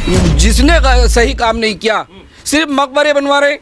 जिसने सही काम नहीं किया सिर्फ मकबरे बनवा रहे।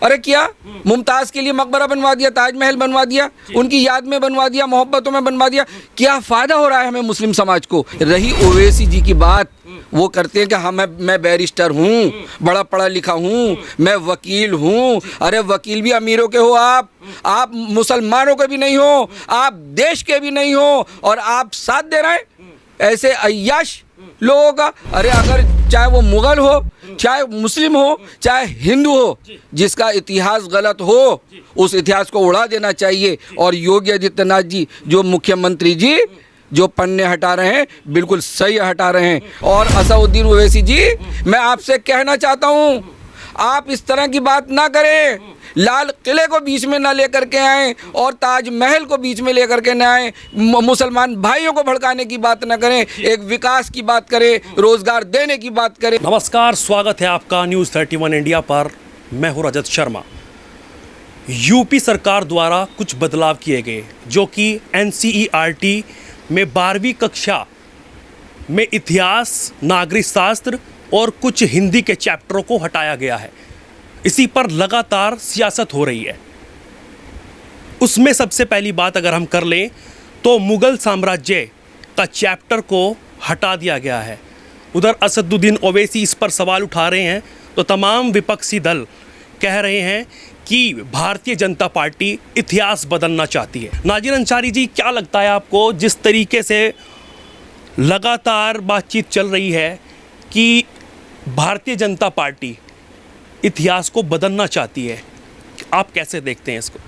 अरे क्या मुमताज़ के लिए मकबरा बनवा दिया, ताजमहल बनवा दिया, उनकी याद में बनवा दिया, मोहब्बतों में बनवा दिया। क्या फ़ायदा हो रहा है हमें मुस्लिम समाज को? रही ओवैसी जी की बात, वो करते हैं कि हाँ मैं बैरिस्टर हूँ, बड़ा पढ़ा लिखा हूँ, मैं वकील हूँ। अरे वकील भी अमीरों के हो आप मुसलमानों के भी नहीं हो, आप देश के भी नहीं हो, और आप साथ दे रहे हैं ऐसे अय्याश लोगों का। अरे अगर चाहे वो मुग़ल हो, चाहे मुस्लिम हो, चाहे हिंदू हो, जिसका इतिहास गलत हो उस इतिहास को उड़ा देना चाहिए। और योगी आदित्यनाथ जी जो मुख्यमंत्री जी जो पन्ने हटा रहे हैं बिल्कुल सही हटा रहे हैं। और असदुद्दीन ओवैसी जी, मैं आपसे कहना चाहता हूँ आप इस तरह की बात ना करें, लाल किले को बीच में ना लेकर के आएँ और ताजमहल को बीच में लेकर के ना आएँ, मुसलमान भाइयों को भड़काने की बात ना करें, एक विकास की बात करें, रोजगार देने की बात करें। नमस्कार, स्वागत है आपका न्यूज़ 31 इंडिया पर। मैं हूं रजत शर्मा। यूपी सरकार द्वारा कुछ बदलाव किए गए जो कि NCERT में 12वीं कक्षा में इतिहास, नागरिक शास्त्र और कुछ हिंदी के चैप्टरों को हटाया गया है। इसी पर लगातार सियासत हो रही है। उसमें सबसे पहली बात अगर हम कर लें तो मुग़ल साम्राज्य का चैप्टर को हटा दिया गया है। उधर असदुद्दीन ओवैसी इस पर सवाल उठा रहे हैं तो तमाम विपक्षी दल कह रहे हैं कि भारतीय जनता पार्टी इतिहास बदलना चाहती है। नाजिर अंसारी जी, क्या लगता है आपको, जिस तरीके से लगातार बातचीत चल रही है कि भारतीय जनता पार्टी इतिहास को बदलना चाहती है, आप कैसे देखते हैं इसको?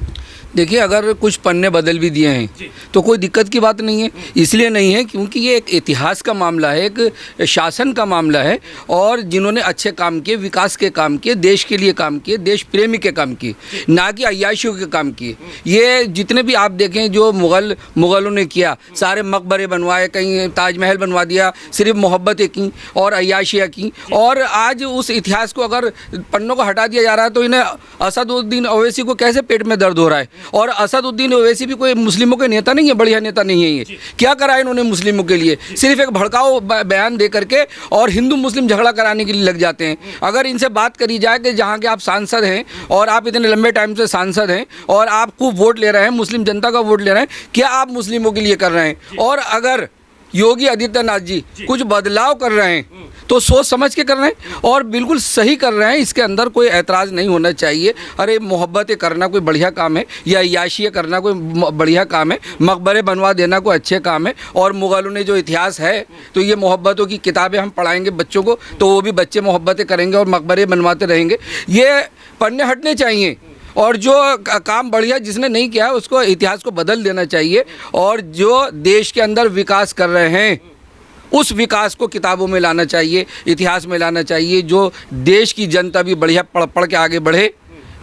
देखिए, अगर कुछ पन्ने बदल भी दिए हैं तो कोई दिक्कत की बात नहीं है। इसलिए नहीं है क्योंकि ये एक इतिहास का मामला है, एक शासन का मामला है, और जिन्होंने अच्छे काम किए, विकास के काम किए, देश के लिए काम किए, देश प्रेमी के काम किए, ना कि अय्याशियों के काम किए। ये जितने भी आप देखें जो मुग़लों ने किया, सारे मकबरे बनवाए, कहीं ताजमहल बनवा दिया, सिर्फ मोहब्बतें की और अय्याशियाँ की। और आज उस इतिहास को अगर पन्नों को हटा दिया जा रहा है तो इन्हें असदुद्दीन ओवैसी को कैसे पेट में दर्द हो रहा है? और असदुद्दीन ओवैसी भी कोई मुस्लिमों के नेता नहीं है, बढ़िया नेता नहीं है। ये क्या करा इन्होंने मुस्लिमों के लिए? सिर्फ एक भड़काऊ बयान दे करके और हिंदू मुस्लिम झगड़ा कराने के लिए लग जाते हैं। अगर इनसे बात करी जाए कि जहाँ के आप सांसद हैं और आप इतने लंबे टाइम से सांसद हैं और आप खूब वोट ले रहे हैं, मुस्लिम जनता का वोट ले रहे हैं, क्या आप मुस्लिमों के लिए कर रहे हैं? और अगर योगी आदित्यनाथ जी कुछ बदलाव कर रहे हैं तो सोच समझ के कर रहे हैं और बिल्कुल सही कर रहे हैं, इसके अंदर कोई ऐतराज़ नहीं होना चाहिए। अरे मोहब्बतें करना कोई बढ़िया काम है या अय्याशियाँ करना कोई बढ़िया काम है, मकबरे बनवा देना कोई अच्छे काम है। और मुग़लों ने जो इतिहास है तो ये मोहब्बतों की किताबें हम पढ़ाएंगे बच्चों को तो वो भी बच्चे मोहब्बतें करेंगे और मकबरे बनवाते रहेंगे। ये पन्ने हटने चाहिए और जो काम बढ़िया जिसने नहीं किया उसको इतिहास को बदल देना चाहिए। और जो देश के अंदर विकास कर रहे हैं उस विकास को किताबों में लाना चाहिए, इतिहास में लाना चाहिए, जो देश की जनता भी बढ़िया पढ़ के आगे बढ़े,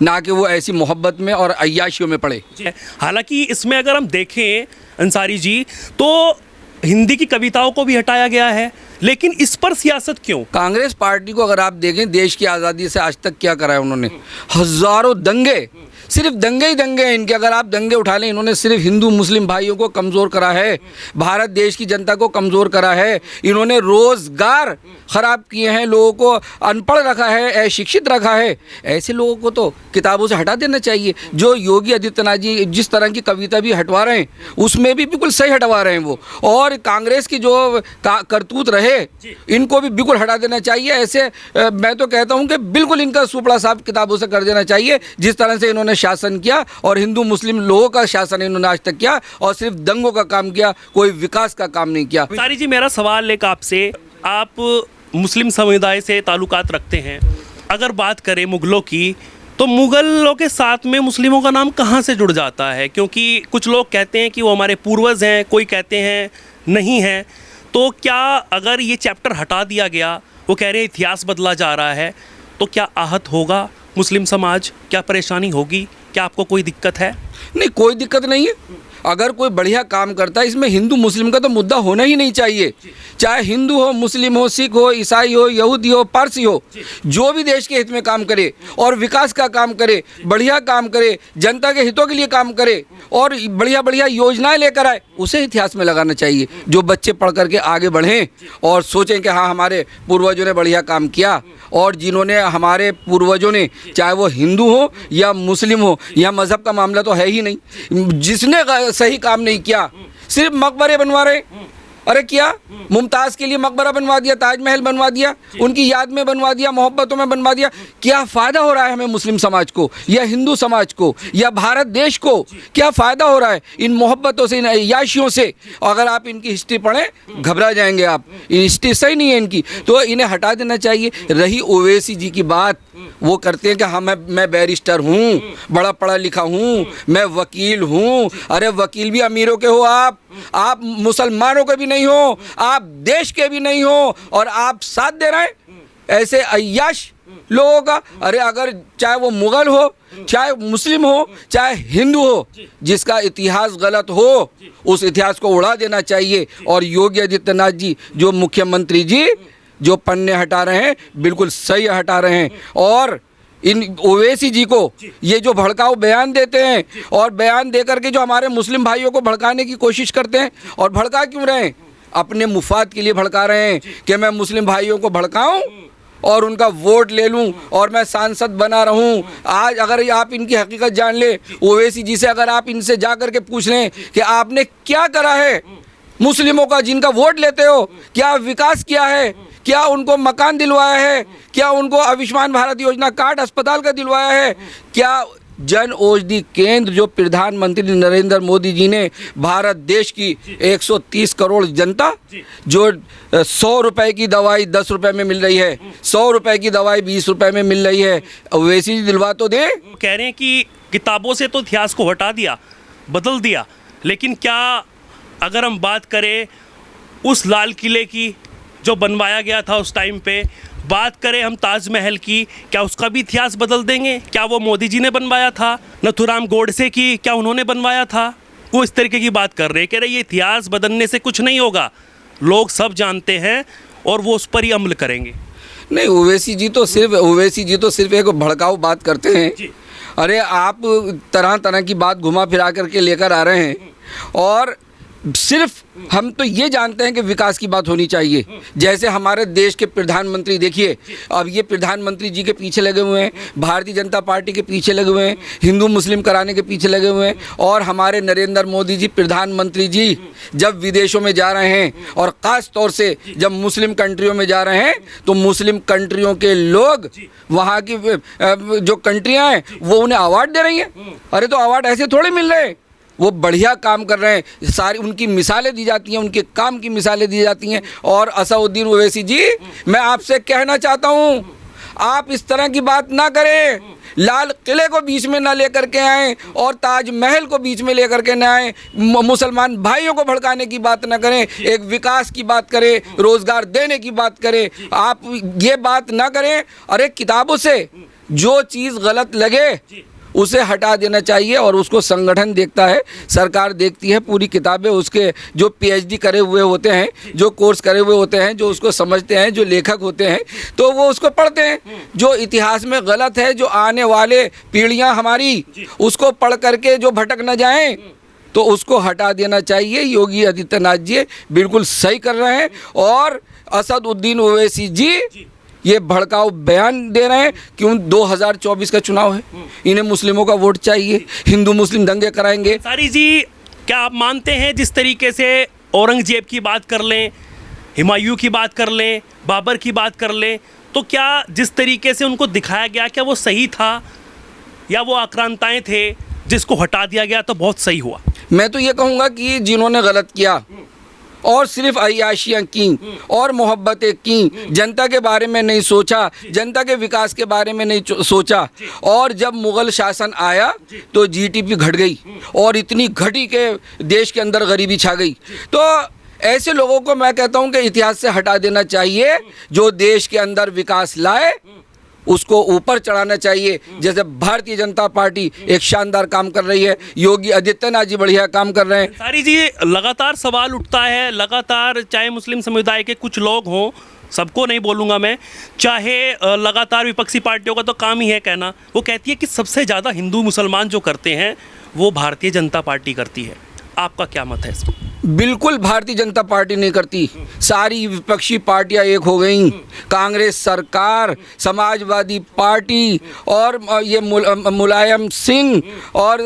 ना कि वो ऐसी मोहब्बत में और अय्याशियों में पड़े। हालांकि इसमें अगर हम देखें अंसारी जी तो हिंदी की कविताओं को भी हटाया गया है, लेकिन इस पर सियासत क्यों? कांग्रेस पार्टी को अगर आप देखें, देश की आज़ादी से आज तक क्या करा है उन्होंने? हज़ारों दंगे, सिर्फ दंगे ही दंगे हैं इनके। अगर आप दंगे उठा लें, इन्होंने सिर्फ हिंदू मुस्लिम भाइयों को कमज़ोर करा है, भारत देश की जनता को कमज़ोर करा है। इन्होंने रोज़गार ख़राब किए हैं, लोगों को अनपढ़ रखा है, अशिक्षित रखा है। ऐसे लोगों को तो किताबों से हटा देना चाहिए। जो योगी आदित्यनाथ जी जिस तरह की कविता भी हटवा रहे हैं उसमें भी बिल्कुल सही हटवा रहे हैं वो। और कांग्रेस की जो करतूत रहे इनको भी बिल्कुल हटा देना चाहिए। ऐसे मैं तो कहता हूं कि बिल्कुल इनका सुपड़ा साफ किताबों से कर देना चाहिए। जिस तरह से इन्होंने शासन किया और हिंदू मुस्लिम लोगों का शासन इन्होंने आज तक किया और सिर्फ दंगों का काम किया, कोई विकास का काम नहीं किया। अंसारी जी, मेरा सवाल एक आपसे, आप मुस्लिम समुदाय से ताल्लुकात रखते हैं। अगर बात करें मुग़लों की तो मुग़लों के साथ में मुस्लिमों का नाम कहाँ से जुड़ जाता है? क्योंकि कुछ लोग कहते हैं कि वो हमारे पूर्वज हैं, कोई कहते हैं नहीं हैं। तो क्या अगर ये चैप्टर हटा दिया गया, वो कह रहे हैं इतिहास बदला जा रहा है, तो क्या आहत होगा मुस्लिम समाज? क्या परेशानी होगी? क्या आपको कोई दिक्कत है? नहीं, कोई दिक्कत नहीं है। अगर कोई बढ़िया काम करता है, इसमें हिंदू मुस्लिम का तो मुद्दा होना ही नहीं चाहिए। चाहे हिंदू हो, मुस्लिम हो, सिख हो, ईसाई हो, यहूदी हो, पारसी हो, जो भी देश के हित में काम करे और विकास का काम करे, बढ़िया काम करे, जनता के हितों के लिए काम करे और बढ़िया बढ़िया योजनाएं लेकर आए, उसे इतिहास में लगाना चाहिए। जो बच्चे पढ़ करके आगे बढ़ें और सोचें कि हाँ, हमारे पूर्वजों ने बढ़िया काम किया, और जिन्होंने हमारे पूर्वजों ने, चाहे वो हिंदू हो या मुस्लिम हो, या मज़हब का मामला तो है ही नहीं, जिसने सही काम नहीं किया, सिर्फ मकबरे बनवा रहे। अरे क्या मुमताज़ के लिए मकबरा बनवा दिया, ताजमहल बनवा दिया, उनकी याद में बनवा दिया, मोहब्बतों में बनवा दिया। क्या फ़ायदा हो रहा है हमें मुस्लिम समाज को या हिंदू समाज को या भारत देश को? क्या फ़ायदा हो रहा है इन मोहब्बतों से, इन अय्याशियों से? अगर आप इनकी हिस्ट्री पढ़ें घबरा जाएंगे आप। हिस्ट्री सही नहीं है इनकी, तो इन्हें हटा देना चाहिए। रही ओवैसी जी की बात, वो करते हैं कि हाँ मैं बैरिस्टर हूँ, बड़ा पढ़ा लिखा हूँ, मैं वकील हूँ। अरे वकील भी अमीरों के हो आप मुसलमानों के भी नहीं हो, आप देश के भी नहीं हो, और आप साथ दे रहे हैं ऐसे अय्याश लोगों का। अरे अगर चाहे वो मुगल हो, चाहे मुस्लिम हो, चाहे हिंदू हो, जिसका इतिहास गलत हो उस इतिहास को उड़ा देना चाहिए। और योगी आदित्यनाथ जी, जो मुख्यमंत्री जी, जो पन्ने हटा रहे हैं बिल्कुल सही हटा रहे हैं। और इन ओवैसी जी को ये जो भड़काऊ बयान देते हैं और बयान दे करके जो हमारे मुस्लिम भाइयों को भड़काने की कोशिश करते हैं, और भड़का क्यों रहे हैं? अपने मुफाद के लिए भड़का रहे हैं कि मैं मुस्लिम भाइयों को भड़काऊं और उनका वोट ले लूं और मैं सांसद बना रहूं। आज अगर आप इनकी हकीकत जान ले, ओवैसी जी से अगर आप इनसे जा करके पूछ लें कि आपने क्या करा है मुस्लिमों का, जिनका वोट लेते हो, क्या विकास किया है, क्या उनको मकान दिलवाया है, क्या उनको आयुष्मान भारत योजना कार्ड अस्पताल का दिलवाया है, क्या जन औषधि केंद्र जो प्रधानमंत्री नरेंद्र मोदी जी ने भारत देश की 130 करोड़ जनता, जो 100 रुपए की दवाई 10 रुपए में मिल रही है, 100 रुपए की दवाई 20 रुपए में मिल रही है, वैसी दिलवा तो दे। कह रहे हैं कि किताबों से तो इतिहास को हटा दिया, बदल दिया, लेकिन क्या अगर हम बात करें उस लाल किले की जो बनवाया गया था उस टाइम पे, बात करें हम ताजमहल की, क्या उसका भी इतिहास बदल देंगे? क्या वो मोदी जी ने बनवाया था? नथुराम गोडसे की, क्या उन्होंने बनवाया था? वो इस तरीके की बात कर रहे हैं, कह रहे ये इतिहास बदलने से कुछ नहीं होगा, लोग सब जानते हैं और वो उस पर ही अमल करेंगे। नहीं, ओवैसी जी तो सिर्फ एक भड़काऊ बात करते हैं। अरे आप तरह तरह की बात घुमा फिरा करके लेकर आ रहे हैं, और सिर्फ हम तो ये जानते हैं कि विकास की बात होनी चाहिए। जैसे हमारे देश के प्रधानमंत्री देखिए, अब ये प्रधानमंत्री जी के पीछे लगे हुए हैं, भारतीय जनता पार्टी के पीछे लगे हुए हैं, हिंदू मुस्लिम कराने के पीछे लगे हुए हैं। और हमारे नरेंद्र मोदी जी, प्रधानमंत्री जी, जब विदेशों में जा रहे हैं और ख़ास तौर से जब मुस्लिम कंट्रियों में जा रहे हैं, तो मुस्लिम कंट्रियों के लोग, वहाँ की जो कंट्रियाँ हैं, वो उन्हें अवार्ड दे रही हैं। अरे तो अवार्ड ऐसे थोड़े मिल रहे हैं, वो बढ़िया काम कर रहे हैं, सारी उनकी मिसालें दी जाती हैं, उनके काम की मिसालें दी जाती हैं। और असदुद्दीन ओवैसी जी, मैं आपसे कहना चाहता हूँ, आप इस तरह की बात ना करें, लाल किले को बीच में ना लेकर के आएँ और ताजमहल को बीच में लेकर के ना आएँ, मुसलमान भाइयों को भड़काने की बात ना करें, एक विकास की बात करें, रोज़गार देने की बात करें, आप ये बात ना करें। अरे किताबों से जो चीज़ गलत लगे उसे हटा देना चाहिए, और उसको संगठन देखता है, सरकार देखती है, पूरी किताबें उसके जो पीएचडी करे हुए होते हैं, जो कोर्स करे हुए होते हैं, जो उसको समझते हैं, जो लेखक होते हैं, तो वो उसको पढ़ते हैं। जो इतिहास में गलत है, जो आने वाले पीढ़ियां हमारी उसको पढ़ करके जो भटक न जाएं, तो उसको हटा देना चाहिए। योगी आदित्यनाथ जी बिल्कुल सही कर रहे हैं, और असदुद्दीन ओवैसी जी ये भड़काऊ बयान दे रहे हैं। क्यों? 2024 का चुनाव है, इन्हें मुस्लिमों का वोट चाहिए, हिंदू मुस्लिम दंगे कराएंगे। अंसारी जी, क्या आप मानते हैं जिस तरीके से औरंगजेब की बात कर लें, हुमायूं की बात कर लें, बाबर की बात कर लें, तो क्या जिस तरीके से उनको दिखाया गया, क्या वो सही था, या वो आक्रांताएं थे जिसको हटा दिया गया तो बहुत सही हुआ? मैं तो ये कहूँगा कि जिन्होंने गलत किया और सिर्फ अय्याशियाँ की और मोहब्बतें की, जनता के बारे में नहीं सोचा, जनता के विकास के बारे में नहीं सोचा, और जब मुग़ल शासन आया तो जीडीपी घट गई और इतनी घटी के देश के अंदर गरीबी छा गई। तो ऐसे लोगों को मैं कहता हूं कि इतिहास से हटा देना चाहिए। जो देश के अंदर विकास लाए उसको ऊपर चढ़ाना चाहिए। जैसे भारतीय जनता पार्टी एक शानदार काम कर रही है, योगी आदित्यनाथ जी बढ़िया काम कर रहे हैं। अंसारी जी, लगातार सवाल उठता है, लगातार चाहे मुस्लिम समुदाय के कुछ लोग हों, सबको नहीं बोलूँगा मैं, चाहे लगातार विपक्षी पार्टियों का तो काम ही है कहना, वो कहती है कि सबसे ज़्यादा हिंदू मुसलमान जो करते हैं वो भारतीय जनता पार्टी करती है। आपका क्या मत है इसमें? बिल्कुल भारतीय जनता पार्टी नहीं करती, सारी विपक्षी पार्टियां एक हो गई। कांग्रेस सरकार, समाजवादी पार्टी और ये मुलायम सिंह और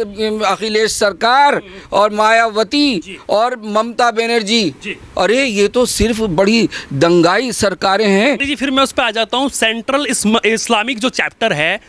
अखिलेश सरकार और मायावती और ममता बनर्जी, अरे ये तो सिर्फ बड़ी दंगाई सरकारें हैं। जी, फिर मैं उस पर आ जाता हूँ। सेंट्रल इस्लामिक जो चैप्टर है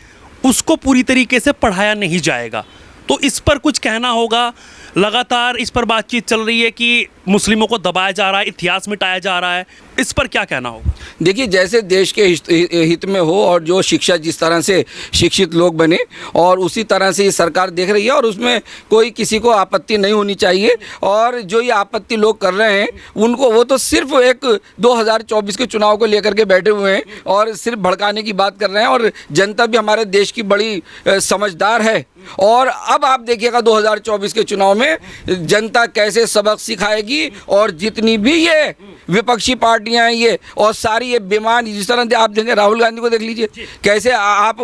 उसको पूरी तरीके से पढ़ाया नहीं जाएगा, तो इस पर कुछ कहना होगा। लगातार इस पर बातचीत चल रही है कि मुस्लिमों को दबाया जा रहा है, इतिहास मिटाया जा रहा है, इस पर क्या कहना होगा? देखिए, जैसे देश के हित में हो और जो शिक्षा जिस तरह से शिक्षित लोग बने और उसी तरह से ये सरकार देख रही है और उसमें कोई किसी को आपत्ति नहीं होनी चाहिए। और जो ये आपत्ति लोग कर रहे हैं उनको, वो तो सिर्फ एक 2024 के चुनाव को लेकर के बैठे हुए हैं और सिर्फ भड़काने की बात कर रहे हैं। और जनता भी हमारे देश की बड़ी समझदार है। और अब आप देखिएगा 2024 के चुनाव में जनता कैसे सबक सिखाएगी। और जितनी भी ये विपक्षी पार्टियां हैं ये और सारी ये बेमान, जिस तरह से आप देखें राहुल गांधी को देख लीजिए, कैसे आप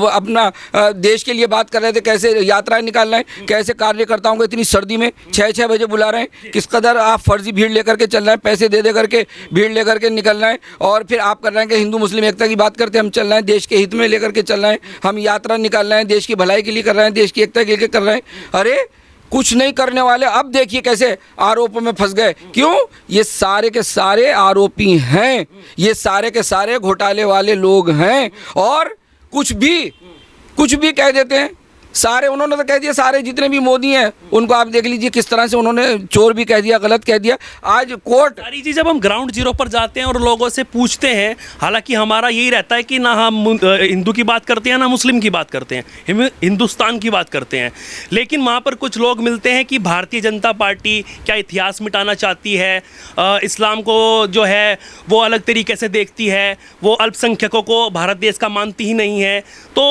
अपना देश के लिए बात कर रहे थे, कैसे यात्राएं निकाल रहे हैं, कैसे कार्यकर्ताओं को इतनी सर्दी में 6-6 बजे बुला रहे हैं, किस कदर आप फर्जी भीड़ लेकर के चल रहे हैं, पैसे दे करके भीड़ लेकर के निकल रहे हैं। और फिर आप कर रहे हैं कि हिंदू मुस्लिम एकता की बात करते हैं, हम चल रहे हैं देश के हित में लेकर के चल रहे हैं, हम यात्रा निकाल रहे हैं, देश की भलाई के लिए कर रहे हैं, देश की एकता के लिए कर रहे हैं। अरे कुछ नहीं करने वाले अब देखिए कैसे आरोपों में फंस गए। क्यों? ये सारे के सारे आरोपी हैं, ये सारे के सारे घोटाले वाले लोग हैं और कुछ भी कह देते हैं। सारे उन्होंने तो कह दिया, सारे जितने भी मोदी हैं उनको आप देख लीजिए किस तरह से उन्होंने चोर भी कह दिया, गलत कह दिया। आज कोर्ट सारी चीज़, जब हम ग्राउंड जीरो पर जाते हैं और लोगों से पूछते हैं, हालांकि हमारा यही रहता है कि ना हम हिंदू की बात करते हैं ना मुस्लिम की बात करते हैं, हम हिंदुस्तान की बात करते हैं, लेकिन वहाँ पर कुछ लोग मिलते हैं कि भारतीय जनता पार्टी क्या इतिहास मिटाना चाहती है, इस्लाम को जो है वो अलग तरीके से देखती है, वो अल्पसंख्यकों को भारत देश का मानती ही नहीं है। तो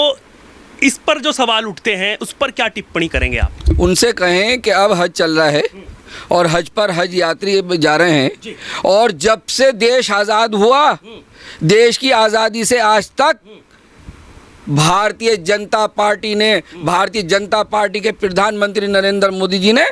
इस पर जो सवाल उठते हैं उस पर क्या टिप्पणी करेंगे आप? उनसे कहें कि अब हज चल रहा है और हज पर हज यात्री जा रहे हैं और जब से देश आज़ाद हुआ, देश की आज़ादी से आज तक भारतीय जनता पार्टी ने, भारतीय जनता पार्टी के प्रधानमंत्री नरेंद्र मोदी जी ने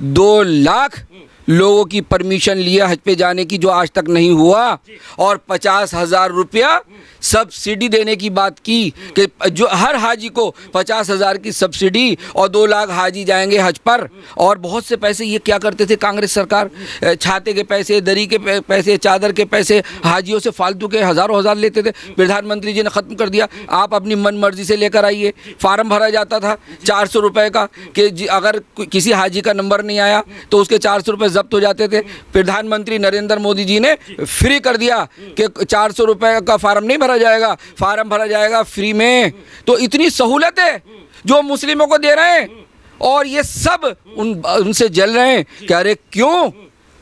2 लाख लोगों की परमिशन लिया हज पे जाने की, जो आज तक नहीं हुआ। और 50,000 रुपया सब्सिडी देने की बात की कि जो हर हाजी को 50,000 की सब्सिडी और 2 लाख हाजी जाएंगे हज पर। और बहुत से पैसे ये क्या करते थे कांग्रेस सरकार, छाते के पैसे, दरी के पैसे, चादर के पैसे हाजियों से फालतू के हज़ारों हज़ार लेते थे। प्रधानमंत्री जी ने ख़त्म कर दिया, आप अपनी मन मर्जी से लेकर आइए। फार्म भरा जाता था 400 रुपये का कि अगर किसी हाजी का नंबर नहीं आया तो उसके 400 रुपये जब्त हो जाते थे। प्रधानमंत्री नरेंद्र मोदी जी ने फ्री कर दिया कि 400 रुपये का फार्म नहीं भरा जाएगा, फार्म भरा जाएगा फ्री में। तो इतनी सहूलत है जो मुस्लिमों को दे रहे हैं और ये सब उनसे जल रहे हैं कि अरे क्यों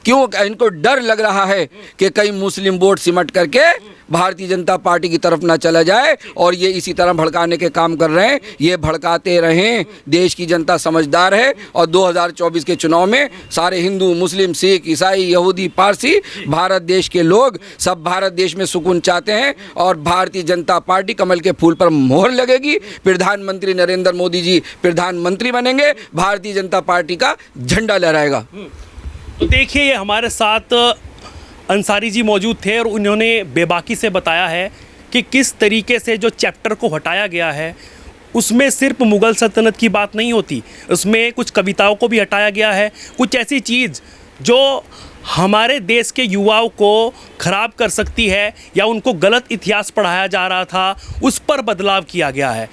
इनको डर लग रहा है कि कहीं मुस्लिम वोट सिमट करके भारतीय जनता पार्टी की तरफ ना चला जाए। और ये इसी तरह भड़काने के काम कर रहे हैं, ये भड़काते रहें। देश की जनता समझदार है और 2024 के चुनाव में सारे हिंदू, मुस्लिम, सिख, ईसाई, यहूदी, पारसी, भारत देश के लोग सब भारत देश में सुकून चाहते हैं और भारतीय जनता पार्टी कमल के फूल पर मोहर लगेगी। प्रधानमंत्री नरेंद्र मोदी जी प्रधानमंत्री बनेंगे, भारतीय जनता पार्टी का झंडा लहराएगा। तो देखिए, ये हमारे साथ अंसारी जी मौजूद थे और उन्होंने बेबाकी से बताया है कि किस तरीके से जो चैप्टर को हटाया गया है उसमें सिर्फ मुग़ल सल्तनत की बात नहीं होती, उसमें कुछ कविताओं को भी हटाया गया है। कुछ ऐसी चीज़ जो हमारे देश के युवाओं को ख़राब कर सकती है या उनको गलत इतिहास पढ़ाया जा रहा था, उस पर बदलाव किया गया है।